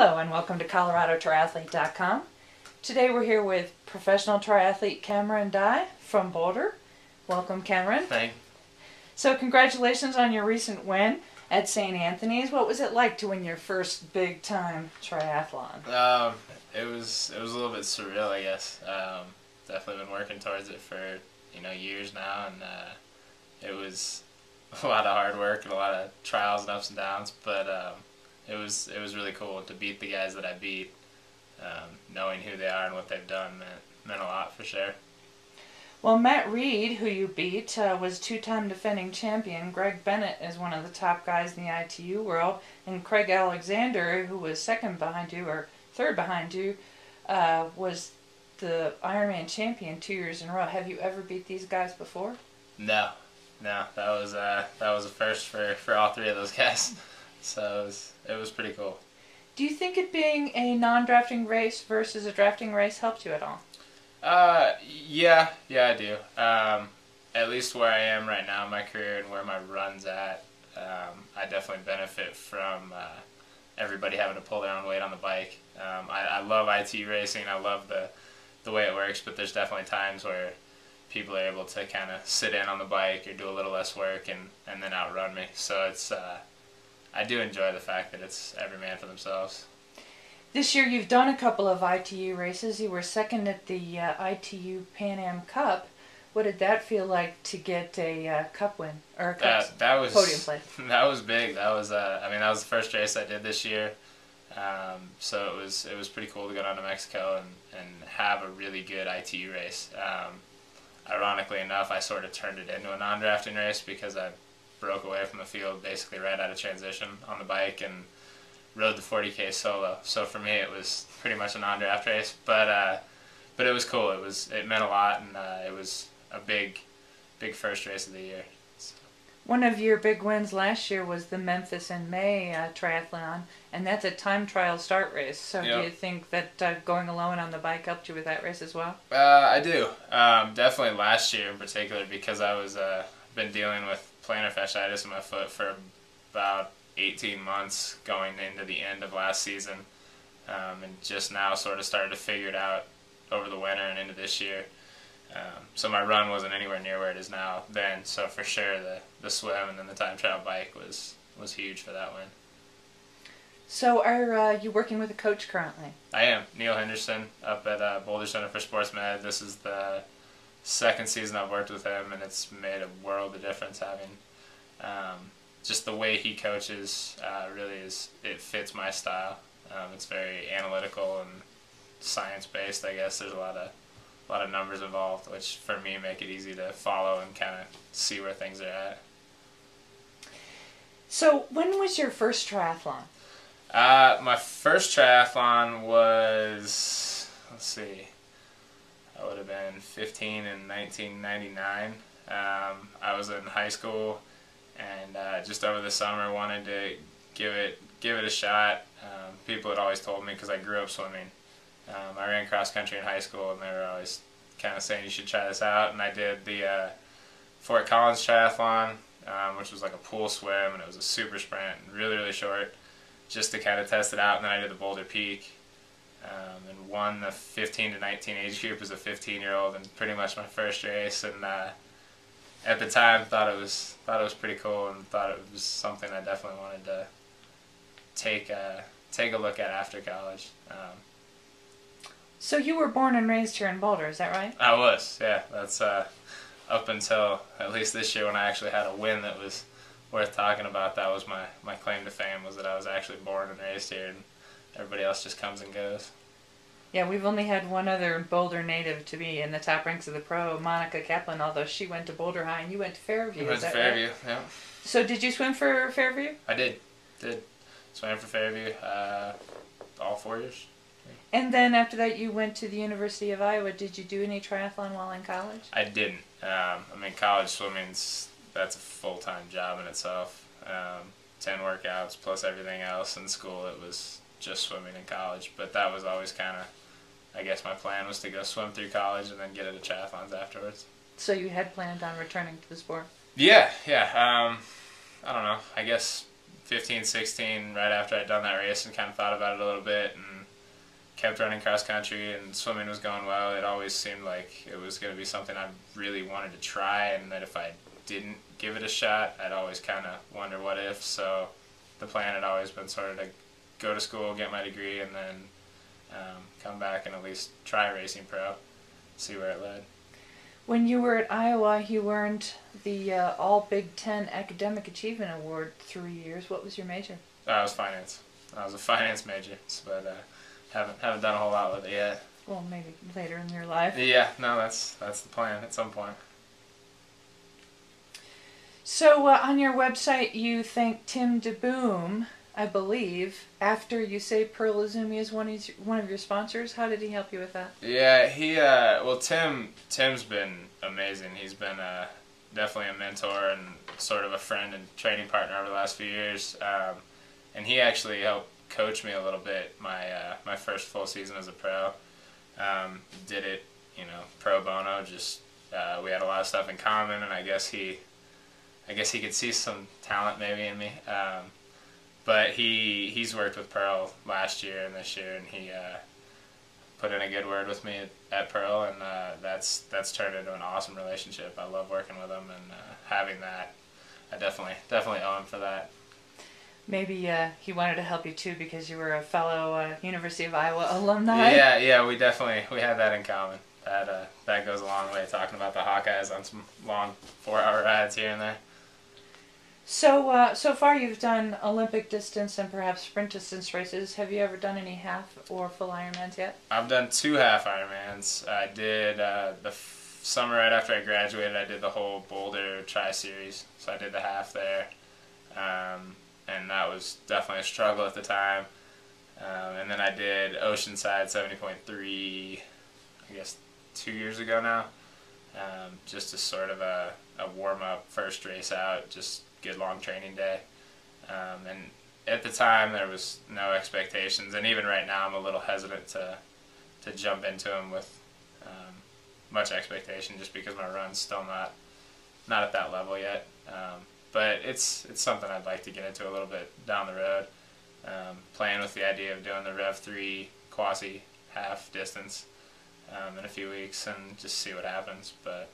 Hello and welcome to ColoradoTriathlete.com. Today we're here with professional triathlete Cameron Dye from Boulder. Welcome, Cameron. Thanks. So congratulations on your recent win at St. Anthony's. What was it like to win your first big time triathlon? It was a little bit surreal, I guess. Definitely been working towards it for years now, and it was a lot of hard work and a lot of trials and ups and downs, but it was really cool to beat the guys that I beat. Knowing who they are and what they've done meant a lot for sure. Well, Matt Reed, who you beat, was two-time defending champion. Greg Bennett is one of the top guys in the ITU world, and Craig Alexander, who was second behind you or third behind you, was the Ironman champion 2 years in a row. Have you ever beat these guys before? No, that was a first for all three of those guys. So it was pretty cool. Do you think it being a non-drafting race versus a drafting race helped you at all? Yeah, I do. At least where I am right now in my career and where my run's at, I definitely benefit from everybody having to pull their own weight on the bike. I love ITU racing. I love the way it works, but there's definitely times where people are able to kind of sit in on the bike or do a little less work and then outrun me. So it's I do enjoy the fact that it's every man for themselves. This year you've done a couple of ITU races. You were second at the ITU Pan Am Cup. What did that feel like to get a cup win or a that was podium place? That was big. That was that was the first race I did this year. So it was pretty cool to go down to Mexico and have a really good ITU race. Ironically enough, I sort of turned it into a non-drafting race because I broke away from the field basically right out of transition on the bike and rode the 40K solo. So for me it was pretty much a non-draft race, but it was cool. It meant a lot, and it was a big first race of the year. So. One of your big wins last year was the Memphis in May triathlon, and that's a time trial start race. So Yep. Do you think that going alone on the bike helped you with that race as well? I do. Definitely last year in particular, because I was been dealing with plantar fasciitis in my foot for about 18 months going into the end of last season, and just now sort of started to figure it out over the winter and into this year. So my run wasn't anywhere near where it is now then, so for sure the swim and then the time trial bike was huge for that win. So are you working with a coach currently? I am. Neil Henderson up at Boulder Center for Sports Med. This is the second season I've worked with him, and it's made a world of difference having just the way he coaches. Really it fits my style. It's very analytical and science based. I guess there's a lot of numbers involved, which for me make it easy to follow and kind of see where things are at. So when was your first triathlon? My first triathlon was, let's see, I would have been 15 in 1999. I was in high school, and just over the summer wanted to give it a shot. People had always told me, because I grew up swimming. I ran cross country in high school, and they were always kind of saying you should try this out. And I did the Fort Collins triathlon, which was like a pool swim, and it was a super sprint, really short, just to kind of test it out. And then I did the Boulder Peak. And won the 15 to 19 age group as a 15-year-old, and pretty much my first race. And at the time, thought it was pretty cool, and thought it was something I definitely wanted to take a look at after college. So you were born and raised here in Boulder, is that right? I was, yeah. That's up until at least this year when I actually had a win that was worth talking about. That was my claim to fame, was that I was actually born and raised here, and everybody else just comes and goes. Yeah, we've only had one other Boulder native to be in the top ranks of the pro, Monica Kaplan, although she went to Boulder High and you went to Fairview. I went to Fairview, right? Yeah. So did you swim for Fairview? I did. Swam for Fairview all 4 years. And then after that you went to the University of Iowa. Did you do any triathlon while in college? I didn't. College swimming's, that's a full-time job in itself. 10 workouts plus everything else. In school it was just swimming in college, but that was always kind of, I guess my plan was to go swim through college and then get into triathlons afterwards. So you had planned on returning to the sport? Yeah. I don't know. I guess 15, 16, right after I'd done that race and kind of thought about it a little bit and kept running cross country and swimming was going well, it always seemed like it was going to be something I really wanted to try, and that if I didn't give it a shot, I'd always kind of wonder what if. So the plan had always been sort of to go to school, get my degree, and then come back and at least try racing pro, see where it led. When you were at Iowa, you earned the All Big Ten Academic Achievement Award 3 years. What was your major? I was finance. I was a finance major, but haven't done a whole lot with it yet. Well, maybe later in your life. Yeah, no, that's the plan at some point. So on your website, you thank Tim DeBoom, I believe, after you say Pearl Izumi is one of your sponsors. How did he help you with that? Yeah, Tim's been amazing. He's been definitely a mentor and sort of a friend and training partner over the last few years. And he actually helped coach me a little bit my first full season as a pro. Did it, pro bono. Just we had a lot of stuff in common, and I guess he could see some talent maybe in me. But he's worked with Pearl last year and this year, and he put in a good word with me at Pearl, and that's turned into an awesome relationship. I love working with him, and having that, I definitely owe him for that. Maybe he wanted to help you too because you were a fellow University of Iowa alumni. Yeah, we had that in common. That goes a long way, talking about the Hawkeyes on some long 4-hour rides here and there. So far you've done Olympic distance and perhaps sprint distance races. Have you ever done any half or full Ironmans yet? I've done 2 half Ironmans. I did the summer right after I graduated. I did the whole Boulder Tri-Series, so I did the half there, and that was definitely a struggle at the time. And then I did Oceanside 70.3, I guess 2 years ago now, just as sort of a warm-up first race out, just good long training day. And at the time there was no expectations, and even right now I'm a little hesitant to jump into them with much expectation, just because my run's still not at that level yet. But it's something I'd like to get into a little bit down the road. Playing with the idea of doing the Rev 3 quasi half distance in a few weeks and just see what happens. But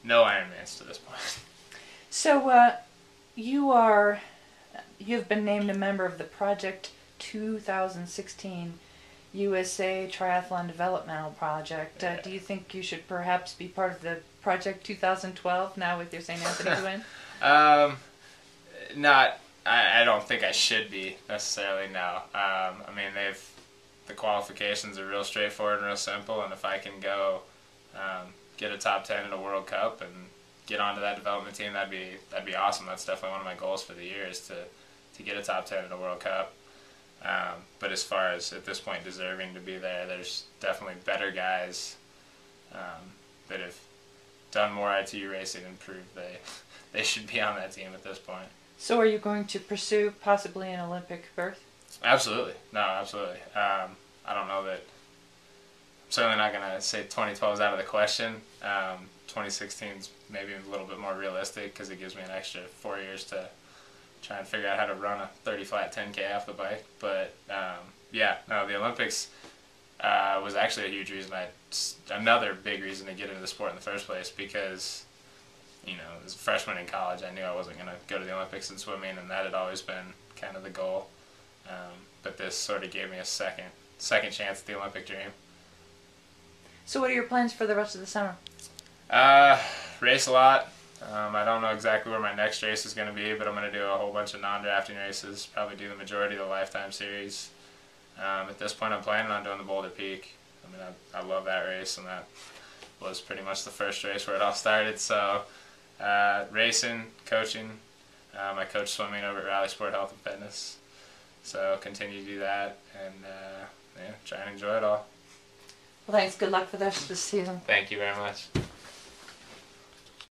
no Ironmans to this point. So you've been named a member of the Project 2016 USA Triathlon Developmental Project. Do you think you should perhaps be part of the Project 2012 now with your St. Anthony win? I don't think I should be necessarily, no. I mean, the qualifications are real straightforward and real simple, and if I can go get a top 10 in a World Cup and get onto that development team, that'd be awesome. That's definitely one of my goals for the year, is to get a top 10 in a World Cup. But as far as at this point deserving to be there, there's definitely better guys that have done more ITU racing and proved they should be on that team at this point. So are you going to pursue possibly an Olympic berth? Absolutely. No, absolutely. I don't know that. I'm certainly not going to say 2012 is out of the question. 2016 is maybe a little bit more realistic because it gives me an extra 4 years to try and figure out how to run a 30 flat 10K off the bike. But the Olympics was actually a huge reason. Another big reason to get into the sport in the first place, because as a freshman in college, I knew I wasn't going to go to the Olympics in swimming, and that had always been kind of the goal. But this sort of gave me a second chance at the Olympic dream. So what are your plans for the rest of the summer? Race a lot. I don't know exactly where my next race is going to be, but I'm going to do a whole bunch of non-drafting races, probably do the majority of the Lifetime Series. At this point, I'm planning on doing the Boulder Peak. I mean, I love that race, and that was pretty much the first race where it all started. So, racing, coaching. I coach swimming over at Rally Sport Health and Fitness. So, continue to do that and try and enjoy it all. Well, thanks. Good luck for the rest of the season. Thank you very much.